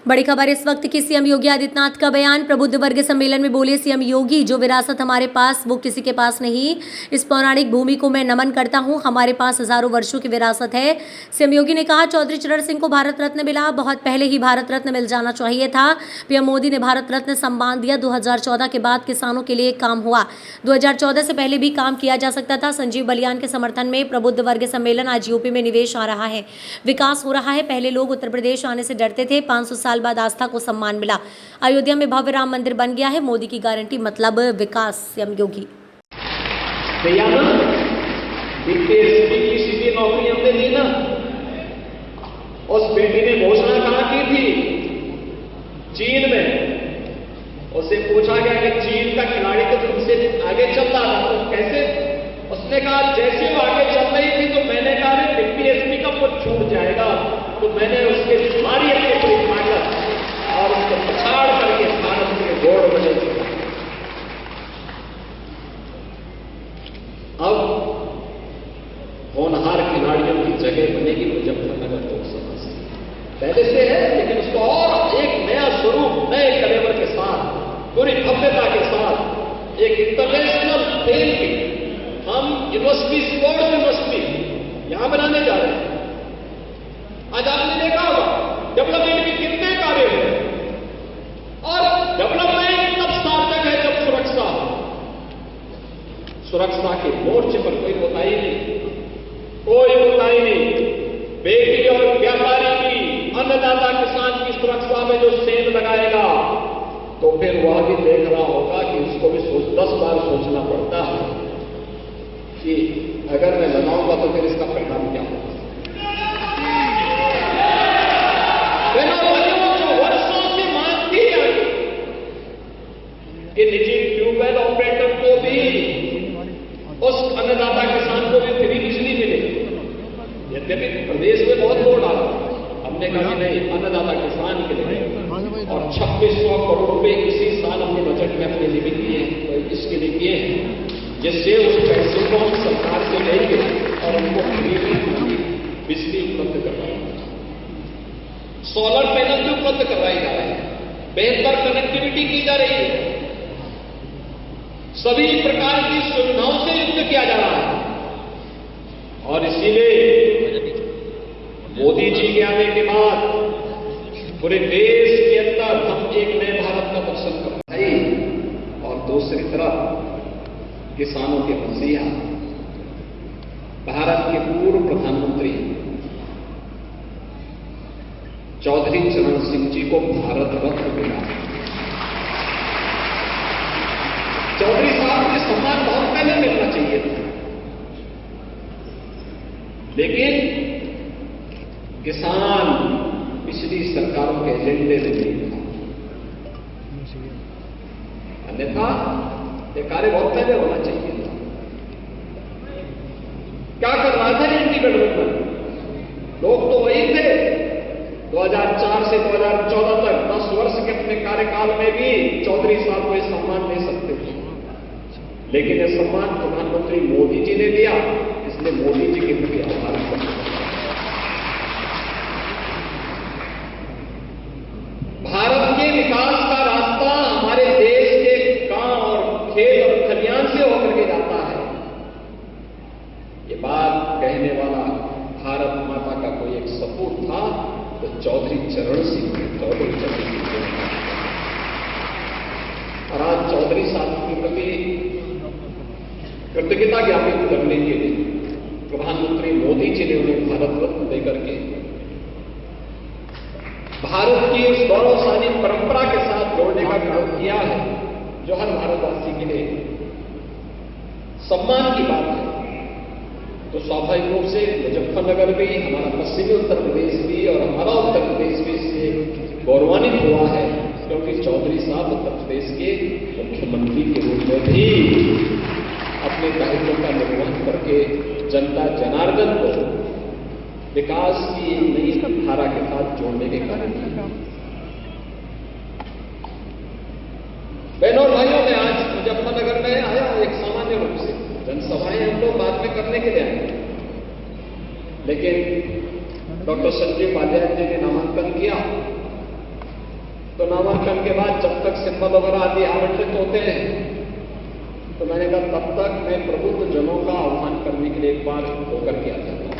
बड़ी खबर इस वक्त की। सीएम योगी आदित्यनाथ का बयान। प्रबुद्ध वर्ग सम्मेलन में बोले सीएम योगी, जो विरासत हमारे पास वो किसी के पास नहीं। इस पौराणिक भूमि को मैं नमन करता हूं, हमारे पास हजारों वर्षों की विरासत है। सीएम योगी ने कहा, चौधरी चरण सिंह को भारत रत्न मिला, बहुत पहले ही भारत रत्न मिल जाना चाहिए था। पीएम मोदी ने भारत रत्न सम्मान दिया। 2014 के बाद किसानों के लिए काम हुआ। 2014 से पहले भी काम किया जा सकता था। संजीव बलियान के समर्थन में प्रबुद्ध वर्ग सम्मेलन। आज यूपी में निवेश आ रहा है, विकास हो रहा है। पहले लोग उत्तर प्रदेश आने से डरते थे, 500 साल बाद आस्था को सम्मान मिला। अयोध्या में भव्य राम मंदिर बन गया है। मोदी की गारंटी मतलब विकास। सीएम योगी। सीधी नौकरी हमने दी ना, उस बेटी ने घोषणा कहां की थी? चीन में। उससे पूछा गया कि चीन का खिलाड़ी तो तुमसे आगे चल रहा था, तो कैसे? उसने कहा जैसे वो आगे चल रही थी तो मैंने कहा बीपीएससी का वो छूट जाएगा, तो मैंने उसके सारी अपने पूरी ताकत और उसको पछाड़ करके भारत के गोड़ बदल दिया। अब होनहार खिलाड़ियों की जगह बनेगी मुजफ्फरनगर लोकसभा से। पहले से है, लेकिन उसको और एक नया स्वरूप, नए कलेवर के साथ, पूरी भव्यता के साथ, एक इंटरनेशनल खेल की हम यूनिवर्सिटी, स्पोर्ट्स यूनिवर्सिटी यहां बनाने जा रहे हैं। आज आपने देखा होगा डेवलपमेंट के कितने कार्य हुए, और डेवलपमेंट तब सार्थक है जब सुरक्षा हो। सुरक्षा के मोर्चे पर कोई कोताही नहीं, कोई कोताही नहीं। बेटी और व्यापारी की, अन्नदाता किसान की सुरक्षा में जो सेंध लगाएगा, तो फिर वह भी देख रहा होगा कि उसको भी 10 बार सोचना पड़ता है कि अगर मैं लगाऊंगा तो फिर इसका परिणाम क्या होगा। जो वर्षों से मांग की जाती कि निजी ट्यूबवेल ऑपरेटर को भी, उस अन्नदाता किसान को भी फ्री बिजली मिले। यद्यपि प्रदेश में बहुत बोर्ड आ रहा, हमने कहा नहीं, अन्नदाता किसान के लिए, और 2600 करोड़ रुपए इसी साल हमने बजट में अपने लिए किए, तो इसके लिए किए हैं, जिससे उस पैसे को हम सरकार से लेंगे और उनको फ्री बिजली उपलब्ध करवाएंगे। सोलर पैनल भी उपलब्ध करवाए जा रहे हैं, बेहतर कनेक्टिविटी की जा रही है, सभी प्रकार की सुविधाओं से युक्त किया जा रहा है। और इसीलिए मोदी जी के आने के बाद पूरे देश के अंदर हम एक नए भारत का दर्शन कर रहे हैं। और दूसरी तरफ किसानों के मसीहा, भारत के पूर्व प्रधानमंत्री चौधरी चरण सिंह जी को भारत रत्न मिला। चौधरी साहब को सम्मान बहुत पहले मिलना चाहिए था, लेकिन किसान पिछली सरकारों के एजेंडे में नहीं था। अन्यथा ये कार्य बहुत पहले होना चाहिए था। क्या कर रहा था एंटी डेवलपमेंट? लोग तो वही थे 2004 से 2014 तक 10 वर्ष के अपने कार्यकाल में भी चौधरी साहब को यह सम्मान दे सकते थे, लेकिन यह सम्मान प्रधानमंत्री मोदी जी ने दिया, इसलिए मोदी जी के प्रति आभार करते हैं। भारत के विकास का रास्ता हमारे देश के गांव और खेत और खलियान से होकर के जाता है। ये बात कहने वाला भारत माता का कोई एक सपूत था तो चौधरी चरण सिंह और आज चौधरी साहब के प्रति कृतज्ञता ज्ञापित करने के लिए प्रधानमंत्री मोदी जी ने उन्हें भारत रत्न देकर के भारत की उस गौरवशाली परंपरा के साथ जोड़ने का काम किया है, जो हर भारतवासी के लिए सम्मान की बात है। तो स्वाभाविक रूप से मुजफ्फरनगर भी, हमारा पश्चिमी उत्तर प्रदेश भी और हमारा उत्तर प्रदेश भी इससे गौरवान्वित हुआ है, क्योंकि चौधरी साहब उत्तर प्रदेश के मुख्यमंत्री के रूप में भी अपने दायित्व का निर्वहन करके जनता जनार्दन को विकास की नई धारा के साथ जोड़ने के कार्य किया। बहनों और भाइयों, मैं आज मुजफ्फरनगर में आया हूं एक सामान्य रूप से। जनसभाएं हम लोग बाद में करने के लिए आए, लेकिन डॉक्टर संजीव बालियान जी ने नामांकन किया तो नामांकन के बाद जब तक सिंबल वगैरह आदि आवंटित होते हैं, तो मैंने कहा तब तक मैं प्रबुद्ध जनों का आह्वान करने के लिए एक बार होकर के आ जाता हूं।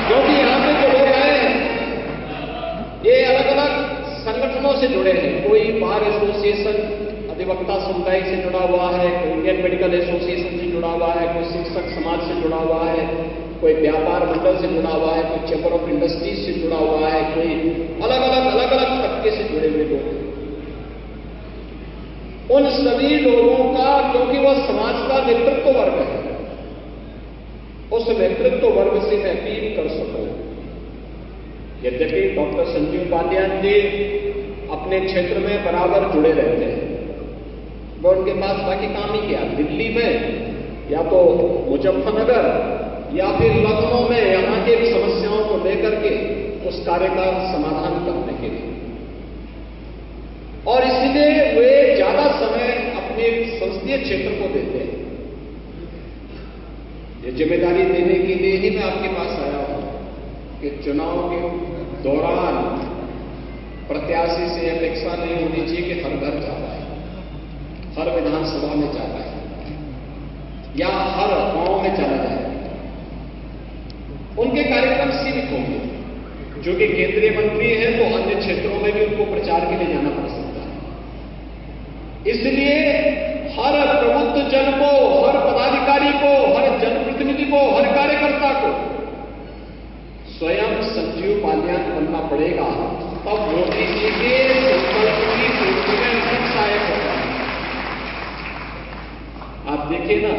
क्योंकि यहां पे जो लोग हैं ये अलग अलग संगठनों से जुड़े हैं। कोई बार एसोसिएशन अधिवक्ता समुदाय से जुड़ा हुआ है, कोई इंडियन मेडिकल एसोसिएशन से जुड़ा हुआ है, कोई शिक्षक समाज से जुड़ा हुआ है, कोई व्यापार मंडल से जुड़ा हुआ है, कोई चैम्बर ऑफ इंडस्ट्रीज से जुड़ा हुआ है, कोई अलग अलग तबके से जुड़े हुए लोग हैं। उन सभी लोगों का, क्योंकि वह समाज का नेतृत्व वर्ग है, उस नेतृत्व वर्ग से मैं अपील कर सकूं। यद्यपि डॉक्टर संजीव पालियान जी अपने क्षेत्र में बराबर जुड़े रहते हैं, वो उनके पास बाकी काम ही क्या, दिल्ली में या तो मुजफ्फरनगर या फिर लखनऊ में यहां की समस्याओं को लेकर के उस कार्य का समाधान करने के लिए, और इसलिए वे ज्यादा समय अपने संसदीय क्षेत्र को देते हैं। ये जिम्मेदारी देने के लिए ही मैं आपके पास आया हूं कि चुनाव के दौरान प्रत्याशी से अपेक्षा नहीं होनी चाहिए कि हर घर जा पाए, हर विधानसभा में जा पाए या हर गांव में चला जाए। उनके कार्यक्रम सीमित होंगे, जो कि केंद्रीय मंत्री हैं तो अन्य क्षेत्रों में भी उनको प्रचार के लिए जाना पड़ सकता है। इसलिए हर प्रबुद्ध जन को, हर पदाधिकारी को, हर जनप्रतिनिधि को, हर कार्यकर्ता को स्वयं संजीव पालियान बनना पड़ेगा, तब मोदी जी के संकल्प की पूर्ति में अधिक सहायक होगा। आप देखिए ना,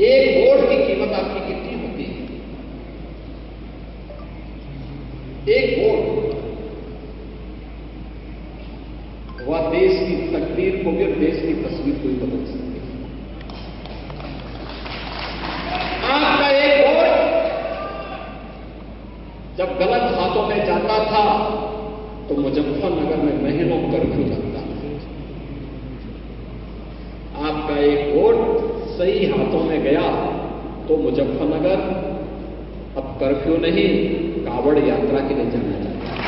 एक वोट की कीमत आपकी कितनी होती है? एक वोट वह देश की तकदीर को भी और देश की तस्वीर को भी बदल सकती है। आपका एक वोट जब गलत हाथों में जाता था तो मुजफ्फरनगर में महीनों कर्फ्यू लगता था। आपका एक वोट सही हाथों में गया तो मुजफ्फरनगर अब कर्फ्यू नहीं, कावड़ यात्रा के लिए जाना जाता है।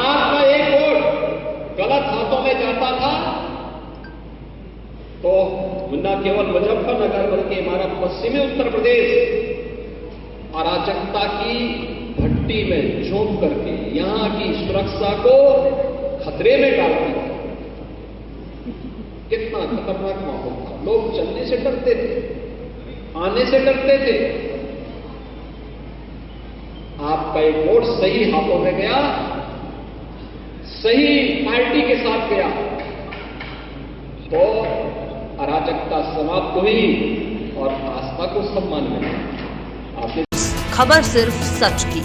आपका एक वोट गलत हाथों में जाता था तो न केवल मुजफ्फरनगर बल्कि हमारा पश्चिमी उत्तर प्रदेश अराजकता की भट्टी में झोंक करके यहां की सुरक्षा को खतरे में डालती थी। कितना खतरनाक माहौल था, लोग चलने से डरते थे, आने से डरते थे। आपका एक वोट सही हाथों में गया, सही पार्टी के साथ गया तो अराजकता समाप्त हुई और आस्था को सम्मान मिला। आपने खबर सिर्फ सच की।